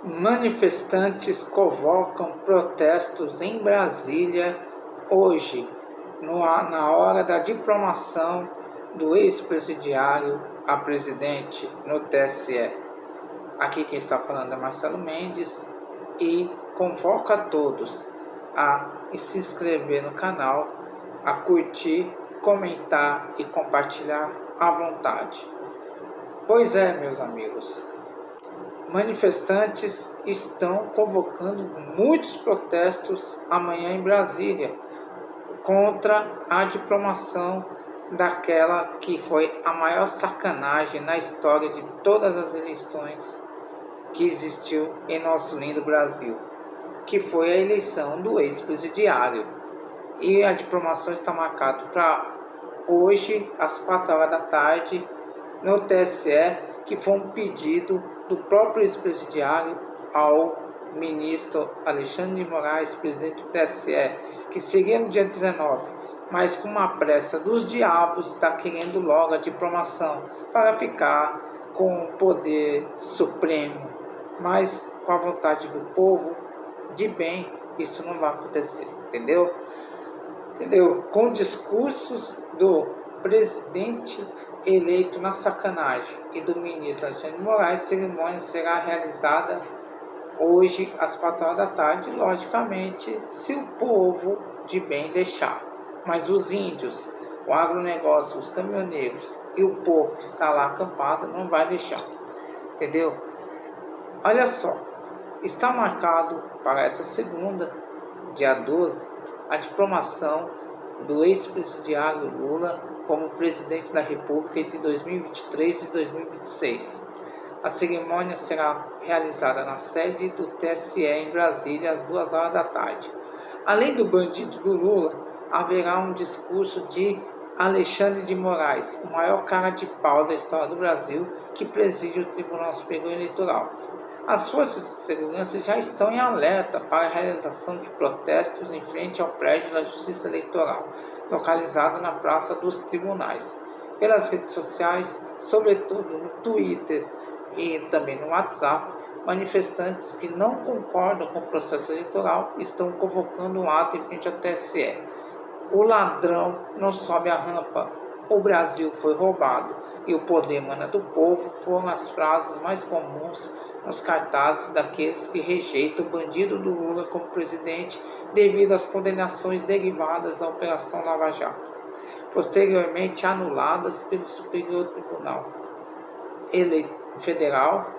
Manifestantes convocam protestos em Brasília hoje, na hora da diplomação do ex-presidiário a presidente no TSE. Aqui quem está falando é Marcelo Mendes e convoca a todos a se inscrever no canal, a curtir, comentar e compartilhar à vontade. Pois é, meus amigos, manifestantes estão convocando muitos protestos amanhã em Brasília contra a diplomação daquela que foi a maior sacanagem na história de todas as eleições que existiu em nosso lindo Brasil, que foi a eleição do ex-presidiário. E a diplomação está marcada para hoje, às 4 horas da tarde, no TSE, que foi um pedido do próprio ex-presidiário ao ministro Alexandre de Moraes, presidente do TSE, que seria no dia 19, mas com uma pressa dos diabos está querendo logo a diplomação para ficar com o poder supremo. Mas com a vontade do povo, de bem, isso não vai acontecer, entendeu? Com discursos do presidente eleito na sacanagem e do ministro Alexandre de Moraes, a cerimônia será realizada hoje às 4 horas da tarde, logicamente, se o povo de bem deixar. Mas os índios, o agronegócio, os caminhoneiros e o povo que está lá acampado não vai deixar, entendeu? Olha só, está marcado para essa segunda, dia 12, a diplomação do ex-presidiário Lula como presidente da República entre 2023 e 2026. A cerimônia será realizada na sede do TSE em Brasília às 2 horas da tarde. Além do bandido do Lula, haverá um discurso de Alexandre de Moraes, o maior cara de pau da história do Brasil, que preside o Tribunal Superior Eleitoral. As forças de segurança já estão em alerta para a realização de protestos em frente ao prédio da Justiça Eleitoral, localizado na Praça dos Tribunais. Pelas redes sociais, sobretudo no Twitter e também no WhatsApp, manifestantes que não concordam com o processo eleitoral estão convocando um ato em frente ao TSE. O ladrão não sobe a rampa. O Brasil foi roubado e o poder emana do povo foram as frases mais comuns nos cartazes daqueles que rejeitam o bandido do Lula como presidente devido às condenações derivadas da Operação Lava Jato, posteriormente anuladas pelo Superior Tribunal Federal.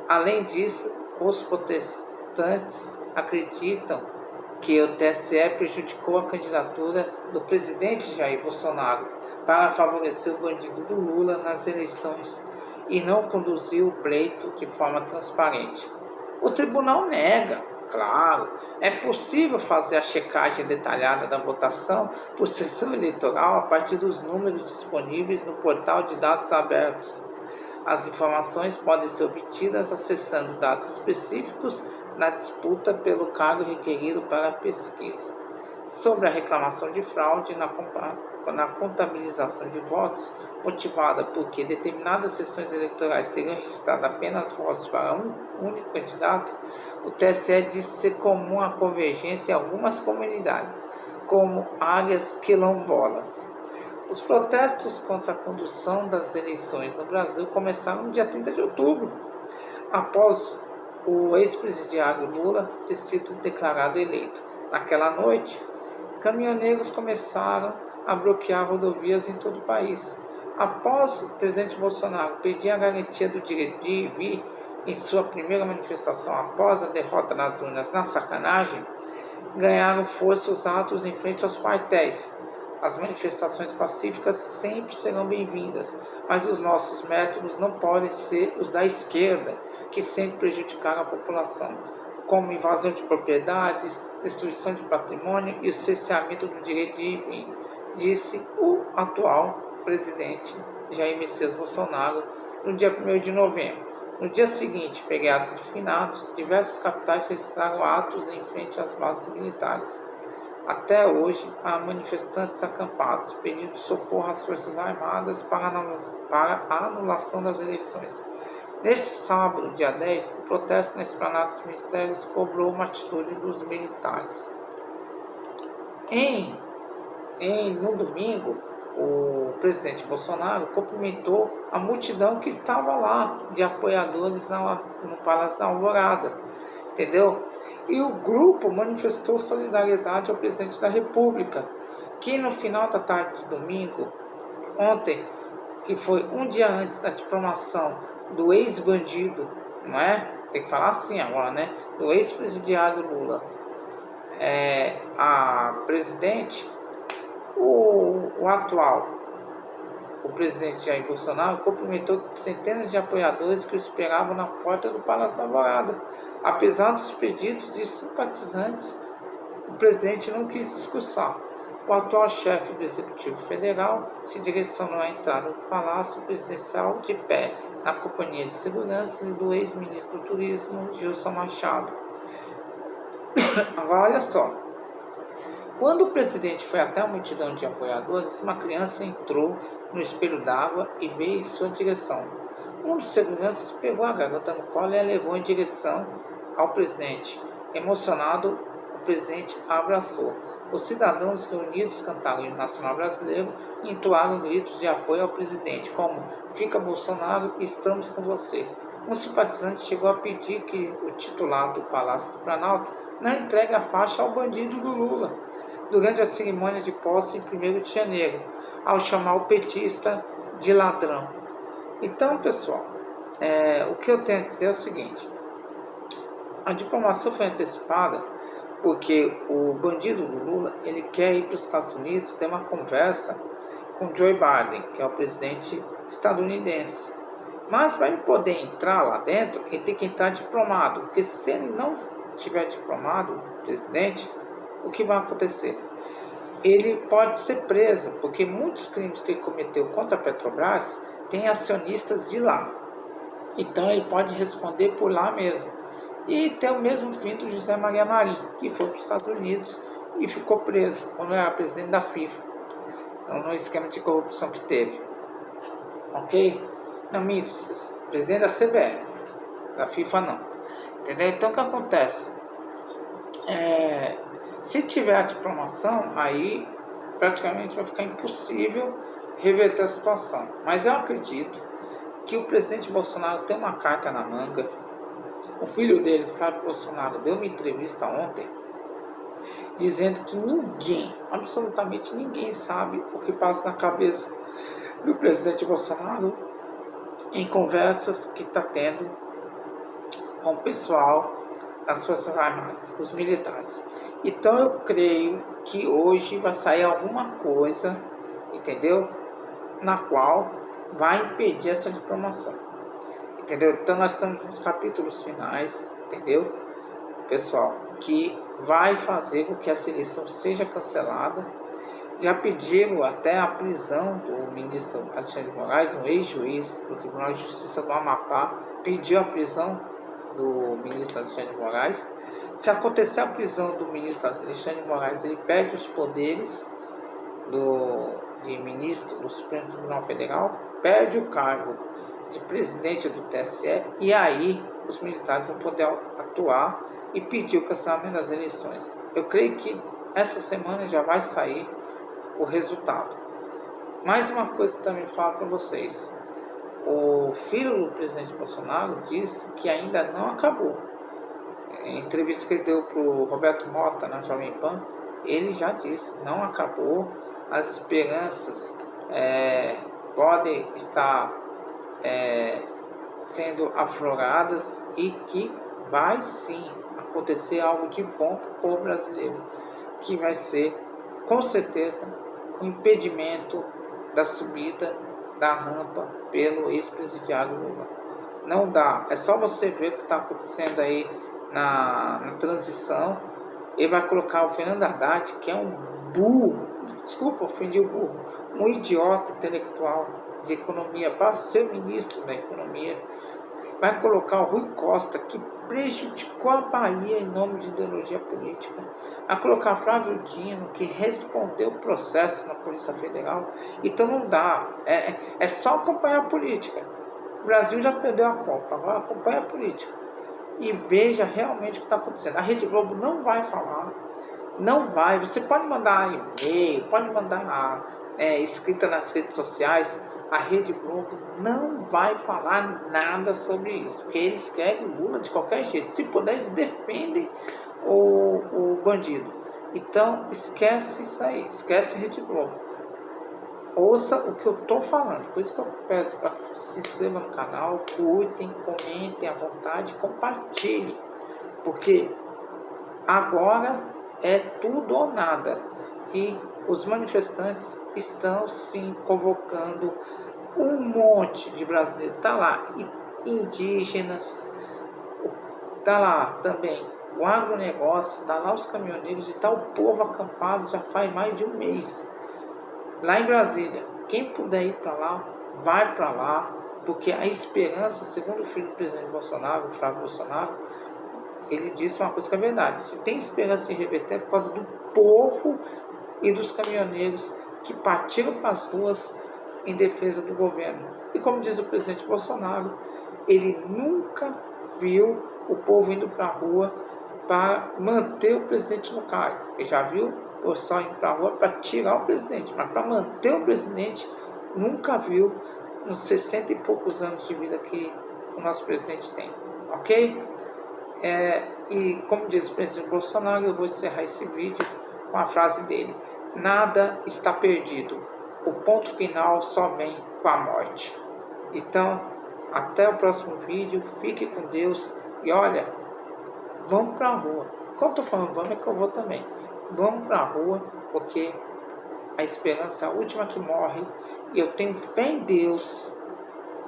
Além disso, os protestantes acreditam que o TSE prejudicou a candidatura do presidente Jair Bolsonaro para favorecer o bandido do Lula nas eleições e não conduziu o pleito de forma transparente. O tribunal nega, claro, é possível fazer a checagem detalhada da votação por sessão eleitoral a partir dos números disponíveis no portal de dados abertos. As informações podem ser obtidas acessando dados específicos na disputa pelo cargo requerido para a pesquisa. Sobre a reclamação de fraude na contabilização de votos, motivada porque determinadas sessões eleitorais teriam registrado apenas votos para um único candidato, o TSE diz ser comum a convergência em algumas comunidades, como áreas quilombolas. Os protestos contra a condução das eleições no Brasil começaram no dia 30 de outubro, após o ex-presidiário Lula ter sido declarado eleito. Naquela noite, caminhoneiros começaram a bloquear rodovias em todo o país. Após o presidente Bolsonaro pedir a garantia do direito de ir e vir em sua primeira manifestação após a derrota nas urnas na sacanagem, ganharam força os atos em frente aos quartéis. As manifestações pacíficas sempre serão bem-vindas, mas os nossos métodos não podem ser os da esquerda, que sempre prejudicaram a população, como invasão de propriedades, destruição de patrimônio e o cerceamento do direito de ir e vir, disse o atual presidente Jair Messias Bolsonaro no dia 1º de novembro. No dia seguinte, feriado de finados, diversas capitais registraram atos em frente às bases militares. Até hoje, há manifestantes acampados pedindo socorro às Forças Armadas para a anulação das eleições. Neste sábado, dia 10, o protesto na esplanada dos ministérios cobrou uma atitude dos militares. No domingo, o presidente Bolsonaro cumprimentou a multidão que estava lá, de apoiadores no Palácio da Alvorada, entendeu? E o grupo manifestou solidariedade ao presidente da República, que no final da tarde de domingo, ontem, que foi um dia antes da diplomação do ex-bandido, não é? Tem que falar assim agora, né? Do ex-presidiário Lula. A presidente, o atual, o presidente Jair Bolsonaro, cumprimentou centenas de apoiadores que o esperavam na porta do Palácio da Alvorada. Apesar dos pedidos de simpatizantes, o presidente não quis discursar. O atual chefe do Executivo Federal se direcionou à entrada do Palácio Presidencial de pé, na companhia de seguranças e do ex-ministro do Turismo, Gilson Machado. Agora, olha só. Quando o presidente foi até a multidão de apoiadores, uma criança entrou no espelho d'água e veio em sua direção. Um dos seguranças pegou a garota no colo e a levou em direção ao presidente. Emocionado, o presidente a abraçou. Os cidadãos reunidos cantaram o hino nacional brasileiro e entoaram gritos de apoio ao presidente, como "Fica Bolsonaro, estamos com você". Um simpatizante chegou a pedir que o titular do Palácio do Planalto não entregue a faixa ao bandido do Lula durante a cerimônia de posse em 1º de janeiro, ao chamar o petista de ladrão. Então, pessoal, o que eu tenho a dizer é o seguinte: a diplomacia foi antecipada porque o bandido do Lula, ele quer ir para os Estados Unidos ter uma conversa com Joe Biden, que é o presidente estadunidense. Mas para ele poder entrar lá dentro, ele tem que entrar diplomado, porque se ele não tiver diplomado, o presidente, o que vai acontecer? Ele pode ser preso, porque muitos crimes que ele cometeu contra a Petrobras têm acionistas de lá. Então ele pode responder por lá mesmo. E tem o mesmo fim do José Maria Marinho, que foi para os Estados Unidos e ficou preso quando era presidente da FIFA, no esquema de corrupção que teve. Ok? Não, presidente da CBF, da FIFA não. Entendeu? Então o que acontece? Se tiver a diplomação, aí praticamente vai ficar impossível reverter a situação. Mas eu acredito que o presidente Bolsonaro tem uma carta na manga. O filho dele, Flávio Bolsonaro, deu uma entrevista ontem dizendo que ninguém, absolutamente ninguém, sabe o que passa na cabeça do presidente Bolsonaro em conversas que está tendo com o pessoal das Forças Armadas, com os militares. Então eu creio que hoje vai sair alguma coisa, entendeu? Na qual vai impedir essa diplomação. Entendeu? Então nós estamos nos capítulos finais, entendeu? Pessoal, que vai fazer com que essa eleição seja cancelada. Já pediram até a prisão do ministro Alexandre de Moraes, um ex-juiz do Tribunal de Justiça do Amapá, pediu a prisão do ministro Alexandre de Moraes. Se acontecer a prisão do ministro Alexandre de Moraes, ele perde os poderes de ministro do Supremo Tribunal Federal, perde o cargo de presidente do TSE, e aí os militares vão poder atuar e pedir o cancelamento das eleições. Eu creio que essa semana já vai sair o resultado. Mais uma coisa que também falo para vocês: o filho do presidente Bolsonaro disse que ainda não acabou. Em entrevista que ele deu para o Roberto Mota na Jovem Pan, ele já disse: não acabou, as esperanças podem estar sendo afloradas e que vai sim acontecer algo de bom para o povo brasileiro, que vai ser com certeza o impedimento da subida da rampa pelo ex-presidiário Lula. Não dá, é só você ver o que está acontecendo aí na transição. Ele vai colocar o Fernando Haddad, que é um burro, desculpa, ofendi o burro, um idiota intelectual de economia, para ser ministro da economia. Vai colocar o Rui Costa, que prejudicou a Bahia em nome de ideologia política. Vai colocar Flávio Dino, que respondeu o processo na Polícia Federal. Então não dá, é só acompanhar a política. O Brasil já perdeu a Copa, agora acompanha a política e veja realmente o que está acontecendo. A Rede Globo não vai falar, não vai. Você pode mandar e-mail, pode mandar escrita nas redes sociais. A Rede Globo não vai falar nada sobre isso, porque eles querem o Lula de qualquer jeito. Se puder, eles defendem o bandido. Então, esquece isso aí, esquece a Rede Globo. Ouça o que eu estou falando. Por isso que eu peço para que se inscrevam no canal, curtem, comentem à vontade, compartilhem. Porque agora é tudo ou nada. E os manifestantes estão sim convocando um monte de brasileiros. Está lá indígenas, está lá também o agronegócio, está lá os caminhoneiros e está o povo acampado já faz mais de um mês. Lá em Brasília, quem puder ir para lá, vai para lá, porque a esperança, segundo o filho do presidente Bolsonaro, o Flávio Bolsonaro, ele disse uma coisa que é verdade: se tem esperança de reverter é por causa do povo e dos caminhoneiros que partiram para as ruas em defesa do governo. E como diz o presidente Bolsonaro, ele nunca viu o povo indo para a rua para manter o presidente no cargo. Ele já viu ou só indo para a rua para tirar o presidente, mas para manter o presidente, nunca viu nos 60 e poucos anos de vida que o nosso presidente tem, ok? E como diz o presidente Bolsonaro, eu vou encerrar esse vídeo com a frase dele: nada está perdido, o ponto final só vem com a morte. Então, até o próximo vídeo, fique com Deus e olha, vamos para a rua. Quando eu estou falando vamos, é que eu vou também. Vamos para a rua, porque a esperança é a última que morre. E eu tenho fé em Deus,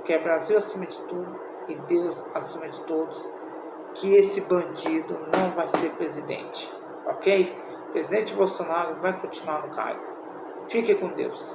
que é Brasil acima de tudo e Deus acima de todos, que esse bandido não vai ser presidente, ok? O presidente Bolsonaro vai continuar no cargo. Fique com Deus.